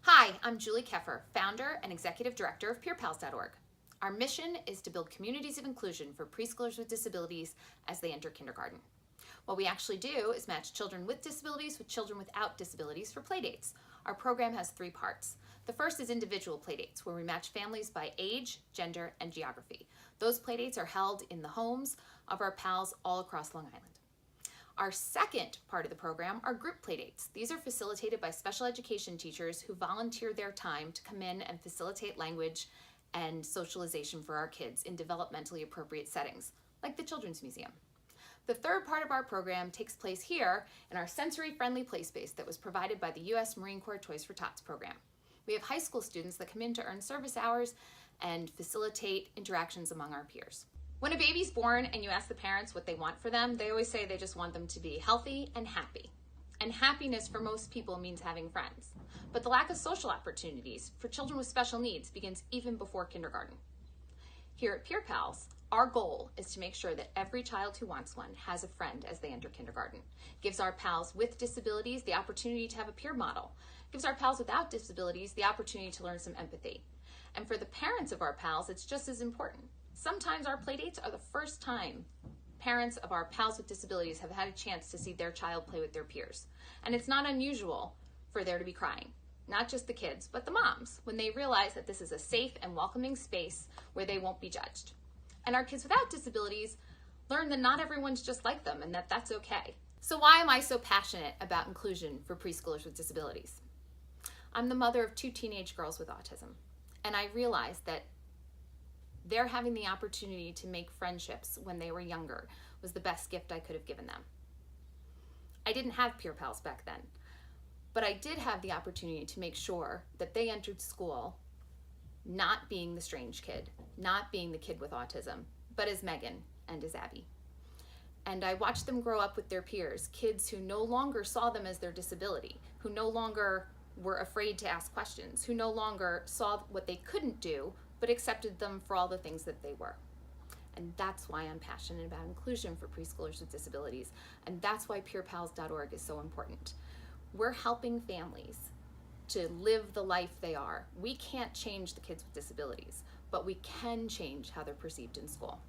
Hi, I'm Julie Keffer, founder and executive director of PeerPals.org. Our mission is to build communities of inclusion for preschoolers with disabilities as they enter kindergarten. What we actually do is match children with disabilities with children without disabilities for playdates. Our program has 3 parts. The first is individual playdates, where we match families by age, gender, and geography. Those playdates are held in the homes of our pals all across Long Island. Our second part of the program are group playdates. These are facilitated by special education teachers who volunteer their time to come in and facilitate language and socialization for our kids in developmentally appropriate settings, like the Children's Museum. The third part of our program takes place here in our sensory-friendly play space that was provided by the U.S. Marine Corps Toys for Tots program. We have high school students that come in to earn service hours and facilitate interactions among our peers. When a baby's born and you ask the parents what they want for them, they always say they just want them to be healthy and happy. And happiness for most people means having friends. But the lack of social opportunities for children with special needs begins even before kindergarten. Here at PeerPals, our goal is to make sure that every child who wants one has a friend as they enter kindergarten. Gives our pals with disabilities the opportunity to have a peer model. Gives our pals without disabilities the opportunity to learn some empathy. And for the parents of our pals, it's just as important. Sometimes our playdates are the first time parents of our pals with disabilities have had a chance to see their child play with their peers. And it's not unusual for there to be crying. Not just the kids, but the moms, when they realize that this is a safe and welcoming space where they won't be judged. And our kids without disabilities learn that not everyone's just like them and that that's okay. So why am I so passionate about inclusion for preschoolers with disabilities? I'm the mother of 2 teenage girls with autism, and I realized that their having the opportunity to make friendships when they were younger was the best gift I could have given them. I didn't have peer pals back then, but I did have the opportunity to make sure that they entered school not being the strange kid, not being the kid with autism, but as Megan and as Abby. And I watched them grow up with their peers, kids who no longer saw them as their disability, who no longer were afraid to ask questions, who no longer saw what they couldn't do, but accepted them for all the things that they were. And that's why I'm passionate about inclusion for preschoolers with disabilities. And that's why PeerPals.org is so important. We're helping families to live the life they are. We can't change the kids with disabilities, but we can change how they're perceived in school.